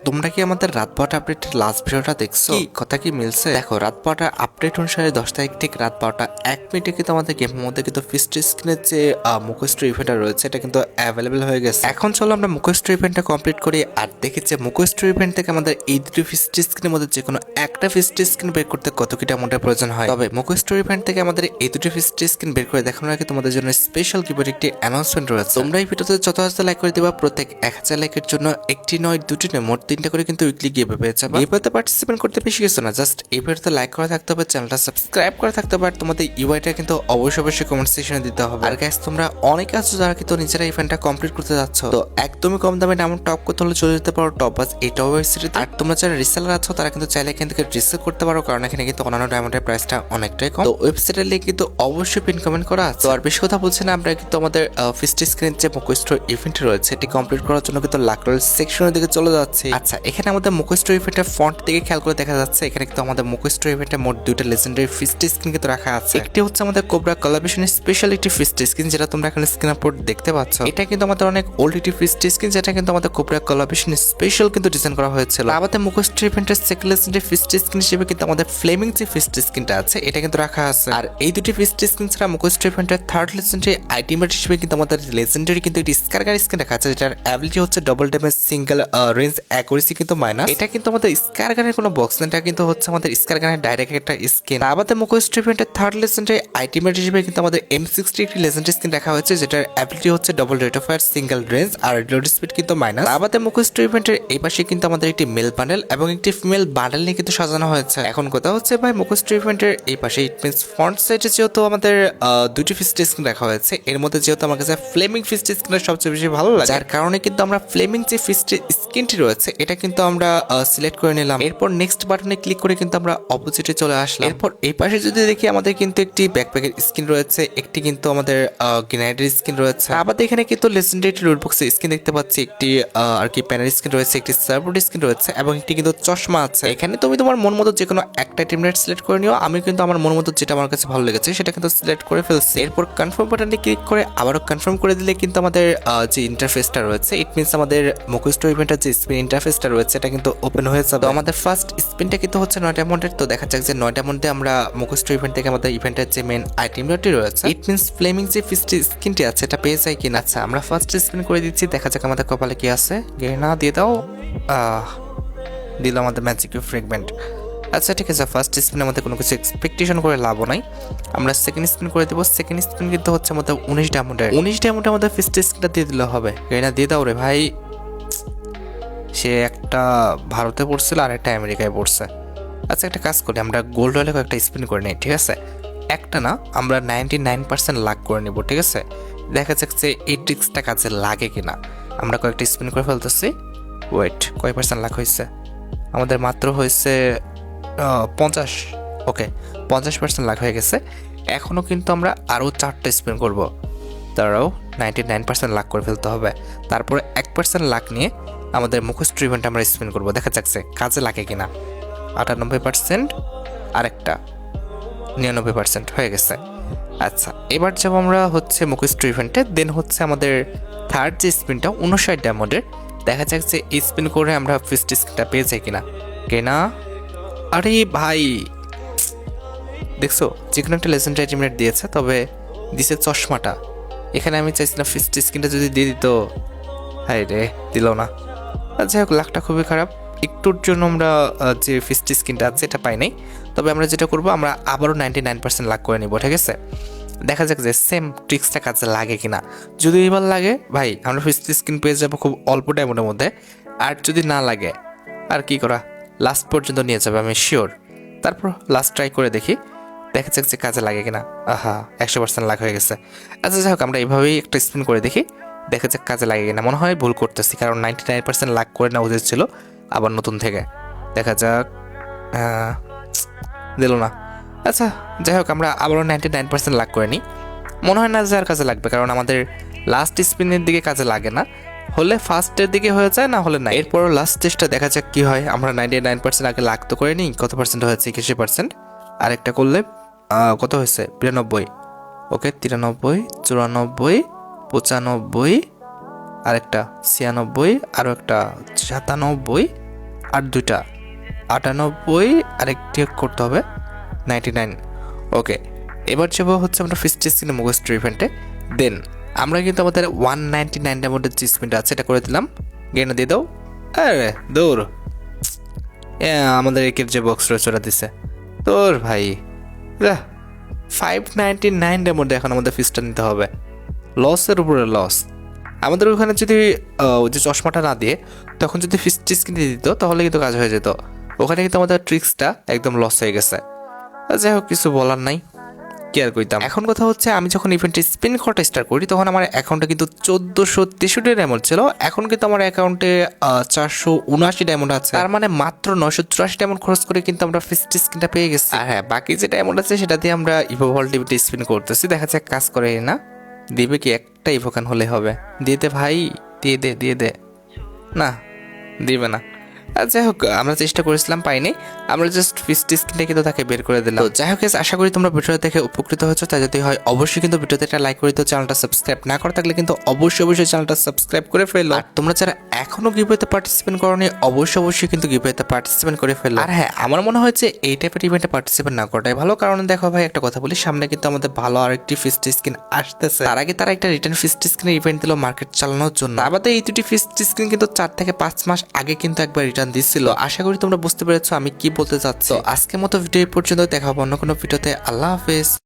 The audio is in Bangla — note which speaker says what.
Speaker 1: তোমরা কি আমাদের রাত 12টা আপডেটের লাস্ট ভিডিওটা দেখছো? কি কথা কি মিলছে? দেখো, রাত 12টা আপডেট অনুসারে 10 তারিখ ঠিক রাত 12টা 1 মিনিটে কিন্তু আমাদের গেমের মধ্যে কিন্তু ফিস্ট স্ক্রিনের যে মুখোশ ইভেন্টটা রয়েছে এটা কিন্তু অ্যাভেলেবেল হয়ে গেছে। এখন চলো আমরা মুখোশ ইভেন্টটা কমপ্লিট করি আর দেখি যে মুখোশ ইভেন্ট থেকে আমাদের এই দুটো ফিস্ট স্ক্রিনের মধ্যে যে কোনো একটা ফিস্ট স্ক্রিন বের করতে কত কি অ্যামাউন্টের প্রয়োজন হয়। তবে মুখোশ ইভেন্ট থেকে আমাদের এই দুটো ফিস্ট স্ক্রিন বের করে দেখানোর আগে তোমাদের জন্য স্পেশাল কিবোর্ড একটি অ্যানাউন্সমেন্ট রয়েছে। তোমরা এই ভিডিওতে যত হাজার লাইক করে দিবা, প্রত্যেক 1000 লাইকের জন্য একটি নয় দুটি নয় মোট 3টা করে কিন্তু উইকলি গিভওয়ে পেয়ে যাবে। গিভওয়েতে পার্টিসিপেট করতে বেশি কিছু না, জাস্ট এই ভিডিওতে লাইক করা থাকতে হবে, চ্যানেলটা সাবস্ক্রাইব করা থাকতে হবে, আর তোমাদের ইউআইটা কিন্তু অবশ্যই কমেন্ট সেকশনে দিতে হবে। আর গাইস, তোমরা অনেক আছো যারা কিন্তু নিজেরা ইভেন্টটা কমপ্লিট করতে যাচ্ছ, তো একদমই কম দামে ডায়মন্ড টপ করতে হলে চলে যেতে পারো টপ বাস এই টপ ওয়েবসাইটে। আর তোমরা যারা রিসেলার আছো তারা কিন্তু চাইলে এখান থেকে রিসেল করতে পারো, কারণ এখানে কিন্তু অন্যান্য ডায়মন্ডের প্রাইসটা অনেকটাই কম। তো ওয়েবসাইটের লিংক কিন্তু অবশ্যই পিন কমেন্ট করা আছে। তো আর বেশি কথা বলছি না, আমরা কিন্তু আমাদের ফিস্ট স্ক্রিন যে মুখোশ ইভেন্ট রয়েছে এটি কমপ্লিট করার জন্য কিন্তু লাকরোল সেকশনের দিকে চলে যাচ্ছে। আচ্ছা, এখানে আমাদের মুখোশ ইভেন্টের ফন্ট থেকে খেয়াল করে দেখা যাচ্ছে এখানে কিন্তু আমাদের মুখোশ ইভেন্টে মোট দুইটা লেজেন্ডারি ফিস্ট স্ক্রিন কিন্তু রাখা আছে। একটি হচ্ছে আমাদের কোবরা কোলাবরেশনের স্পেশাল একটি ফিস্ট স্ক্রিন, যেটা তোমরা এখানে স্ক্রিন আপলোড দেখতে পাচ্ছ। এটা কিন্তু আমাদের অনেক ওল্ড একটি ফিস্ট স্ক্রিন, যেটা কিন্তু আমাদের কোবরা কোলাবরেশনের স্পেশাল কিন্তু ডিজাইন করা হয়েছিল। আমাদের মুখোশ ইভেন্টের সেকেন্ড লেজেন্ডারি ফিস্ট স্ক্রিন হিসেবে কিন্তু আমাদের ফ্লেমিং যে ফিস্ট স্ক্রিনটা আছে এটা কিন্তু রাখা আছে। আর এই দুটি ফিস্ট স্ক্রিন ছাড়া মুখোশ ইভেন্টের থার্ড লেজেন্ডারি আইটেমেট হিসেবে কিন্তু আমাদের লেজেন্ডারি কিন্তু একটি স্কারগার স্ক্রিন রাখা আছে, যেটার অ্যাবিলিটি হচ্ছে double damage single range accuracy কিন্তু মাইনাস। এটা কিন্তু আমাদের স্কার গানের কোনো বক্স না, এটা কিন্তু হচ্ছে আমাদের স্কার গানের ডাইরেক্ট একটা স্কিন। আমাদের মুখোশ ইভেন্টের থার্ড লেজেন্ডারি আইটেমেট হিসেবে কিন্তু আমাদের M60 একটি লেজেন্ডারি স্কিন রাখা হয়েছে, যেটার অ্যাবিলিটি হচ্ছে double rate of fire single range আর রিলোড স্পিড কিন্তু মাইনাস। আমাদের মুখোশ ইভেন্টের এই পাশে কিন্তু আমাদের একটি মেল বান্ডেল এবং একটি ফিমেল বান্ডেল নিয়ে কিন্তু সাজানো হয়েছে। এখন কথা হচ্ছে ভাই, মুখোশ ইভেন্টের এই পাশে ইট মিনস ফ্রন্ট সাইডে যেহেতু আমাদের দুটি ফিস্ট স্কিন রাখা হয়েছে, এর মধ্যে যেহেতু আমার কাছে ফ্লেমিং ফিস্ট স্কিনটা সবচেয়ে বেশি ভালো লাগে, যার কারণে কিন্তু আমরা ফ্লেমিং যে ফিস্ট স্কিনটি রয়েছে এটা কিন্তু আমরা সিলেক্ট করে নিলাম। এরপর নেক্সট বাটনে ক্লিক করে কিন্তু আমরা অপোজিটে চলে আসলাম। এরপর এই পাশে যদি দেখি আমাদের কিন্তু একটি ব্যাকপ্যাকের স্কিন রয়েছে, একটি কিন্তু আমাদের গ্রেনেডের স্কিন রয়েছে। আবার এখানে কিন্তু লেজেন্ডারি লুট বক্সের স্কিন দেখতে পাচ্ছি, একটি আর কি প্যানের স্কিন রয়েছে, একটি সার্ভোড স্কিন রয়েছে এবং একটি কিন্তু চশমা আছে। এখানে তুমি তোমার মন মতো যে কোনো একটা টিমমেট সিলেক্ট করে নিও। আমি কিন্তু আমার মন মতো যেটা আমার কাছে ভালো লেগেছে সেটা কিন্তু সিলেক্ট করে ফেলছি। এরপর কনফার্ম বাটনে ক্লিক করে আবারও কনফার্ম করে দিলে কিন্তু আমাদের যে ইন্টারফেসটা রয়েছে ইট মিনস আমাদের মুখোশ ইভেন্টের যে স্পিন ইন্টারফেসটা রয়েছে এটা কিন্তু ওপেন হয়ে যাবে। তো আমাদের ফার্স্ট স্পিনটা কিন্তু হচ্ছে 9 ডায়মন্ডের। তো দেখা যাক যে 9 ডায়মন্ডে আমরা মুখোশ ইভেন্ট থেকে আমাদের ইভেন্টের যে মেন আইটেমটি রয়েছে ইট মিনস ফ্লেমিং যে ফিস্ট স্কিনটি আছে এটা পেয়ে যায় কিনা। আচ্ছা, আমরা ফার্স্ট স্পিন করে দিচ্ছি, দেখা যাক আমাদের কপালে কি আছে। গেনা দিয়ে দাও, দিল আমাদের ম্যাজিক ফ্রেগমেন্ট। আচ্ছা ঠিক আছে, ফার্স্ট স্পিনে আমাদের কোনো কিছু এক্সপেকটেশন করে লাভ নাই, আমরা সেকেন্ড স্পিন করে দেবো। সেকেন্ড স্পিন কিন্তু হচ্ছে আমাদের 19 ডায়মন্ডের। 19 ডায়মন্ডে আমাদের ফিস্ট স্পিনটা দিয়ে দিলে হবে। গেনা দিয়ে দাও রে ভাই। সে একটা ভারতে পড়ছিল আর একটা আমেরিকায় পড়ছে। আচ্ছা, একটা কাজ করি, আমরা গোল্ড হলে কয়েকটা স্পিন করে নিই, ঠিক আছে? একটা না, আমরা 99% লাক করে নিব, ঠিক আছে? দেখা যাক যে এই ট্রিক্সটা কাজে লাগে কিনা। আমরা কয়েকটা স্পিন করে ফেলতেছি। ওয়েট, কয় পার্সেন্ট লাক হয়েছে? আমাদের মাত্র হয়েছে 50। ওকে, 50% লাক হয়ে গেছে। এখনও কিন্তু আমরা আরও 4টা স্পিন করব, তারাও 99% লাক করে ফেলতে হবে। তারপরে 1% লাক নিয়ে আমাদের মুখোশ ইভেন্ট আমরা স্পিন করবো, দেখা যাচ্ছে কাজে লাগে কিনা। 98%, আরেকটা 99% হয়ে গেছে। আচ্ছা, এবার যাব আমরা হচ্ছে মুখোশ ইভেন্টে। দেন হচ্ছে আমাদের থার্ড যে স্পিনটা 59 ডায়মন্ডের, দেখা যাক যে এই স্পিন করে আমরা ফিস্ট স্কিনটা পেয়ে যাই কিনা। কেনা, আরে ভাই দেখছো যে কোনো একটা লেজেন্ডারি টিমমেট দিয়েছে, তবে দিছে চশমাটা। এখানে আমি চাইছিলাম ফিস্ট স্কিনটা যদি দিয়ে দিত, হাই রে, দিল না। যাই হোক, লাকটা খুবই খারাপ। একটুর জন্য আমরা যে ফিস্ট স্কিনটা আছে এটা পাই নাই। তবে আমরা যেটা করবো, আমরা আবারও 99% লাক করে নিব, ঠিক আছে? দেখা যাক যে সেম ট্রিক্সটা কাজে লাগে কিনা। যদি এবার লাগে ভাই, আমরা ফিস্ট স্কিন পেয়ে যাবো খুব অল্প টাইমের মধ্যে। আর যদি না লাগে, আর কি করা, লাস্ট পর্যন্ত নিয়ে যাবে আমি শিওর। তারপর লাস্ট ট্রাই করে দেখি, দেখা যাক যে কাজে লাগে কিনা। আহা, 100% লাখ হয়ে গেছে। আচ্ছা যাই হোক, আমরা এইভাবেই একটা স্পিন করে দেখি, দেখা যাক কাজে লাগে কিনা। মনে হয় ভুল করতেছি, কারণ 99% লাখ করে নেওয়া উচিত ছিল আবার নতুন থেকে। দেখা যাক, দিল না। আচ্ছা যাই হোক, আমরা আবারও 99% লাখ করে নিই। মনে হয় না যে আর কাজে লাগবে, কারণ আমাদের লাস্ট স্পিনের দিকে কাজে লাগে না। হলে ফার্স্টের দিকে হয়ে যায়, না হলে না। এরপরও লাস্ট টেস্টটা দেখা যাক কি হয়। আমরা 99% আগে লাখ তো করে নিই। কত পার্সেন্ট হয়েছে? 81%। আরেকটা করলে কত হয়েছে? 92। ওকে, 93, 94, 95, আরেকটা 96, আরও একটা 97, আর দুইটা 98, আরেকটি করতে হবে 99। ওকে, এবার যাবো হচ্ছে আমরা ফিস্টি স্কিনে মুখস্থ ইভেন্টে। দেন আমরা কিন্তু আমাদের 199 ডায়মন্ডের যে স্পিনটা আছে এটা করে দিলাম। গেনে দিয়ে দাও। আরে দৌড়, আমাদের একের যে বক্স রয়েছে ওটা দিছে তোর ভাই। 599 ডায়মন্ডে এখন আমাদের ফিসটা নিতে হবে। লসের উপরে লস। আমাদের ওখানে যদি ওই যে চশমাটা না দিয়ে তখন যদি ফিস্টি স্কিন দিয়ে দিত তাহলে কিন্তু কাজ হয়ে যেত। ওখানে কিন্তু আমাদের ট্রিক্সটা একদম লস হয়ে গেছে। যাই হোক, কিছু বলার নাই, কি আর কইতাম। এখন কথা হচ্ছে, আমি যখন ইভেন্টে স্পিন করাটা স্টার্ট করি তখন আমার অ্যাকাউন্টে কিন্তু 1463 ডায়মন্ড ছিল। এখন কিন্তু আমার অ্যাকাউন্টে 479 ডায়মন্ড আছে। তার মানে মাত্র 984 ডায়মন্ড খরচ করে কিন্তু আমরা ফিস্টি স্কিনটা পেয়ে গেছি। আর হ্যাঁ, বাকি যে ডায়মন্ড আছে সেটা দিয়ে আমরা ইভো ভল্ট টিভিতে স্পিন করতেছি। দেখা যাক কাজ করে না। দিবে কি? একটা ইভোকান হলে হবে। দিয়ে দে ভাই, দিয়ে দে। না, দিবে না। আর যাই হোক, আমরা চেষ্টা করেছিলাম, পাইনি। আমরা জাস্ট ফিস্টি স্কিনটা কিন্তু তাকে বের করে দিলাম। তো যাই হোক, আশা করি তোমরা ভিডিওটা দেখে উপকৃত হয়েছো। তাই যদি হয় অবশ্যই কিন্তু ভিডিওতে একটা লাইক করে দিও। চ্যানেলটা সাবস্ক্রাইব না করে থাকলে কিন্তু অবশ্যই চ্যানেলটা সাবস্ক্রাইব করে ফেলো। আর তোমরা যারা এখনো গিভওয়েতে পার্টিসিপেট করোনি অবশ্যই কিন্তু গিভওয়েতে পার্টিসিপেট করে ফেলো। আর হ্যাঁ, আমার মনে হচ্ছে এই টাইপের ইভেন্টে পার্টিসিপেট না করাটাই ভালো। কারণ দেখো ভাই, একটা কথা বলি, সামনে কিন্তু আমাদের ভালো আরেকটি ফিস্টি স্কিন আসতেছে। তার আগে তারা একটা রিটার্ন ফিস্টি স্কিনের ইভেন্ট দিল মার্কেট চালানোর জন্য। আমাদের এই দুটি ফিস্টি স্কিন কিন্তু 4 থেকে 5 মাস আগে কিন্তু একবার রিটার্ন দিচ্ছিল। আশা করি তোমরা বুঝতে পেরেছো আমি কি বলতে চাচ্ছি। আজকের মতো ভিডিও এই পর্যন্ত, দেখা হবে অন্য কোনো ভিডিওতে। আল্লাহ হাফেজ।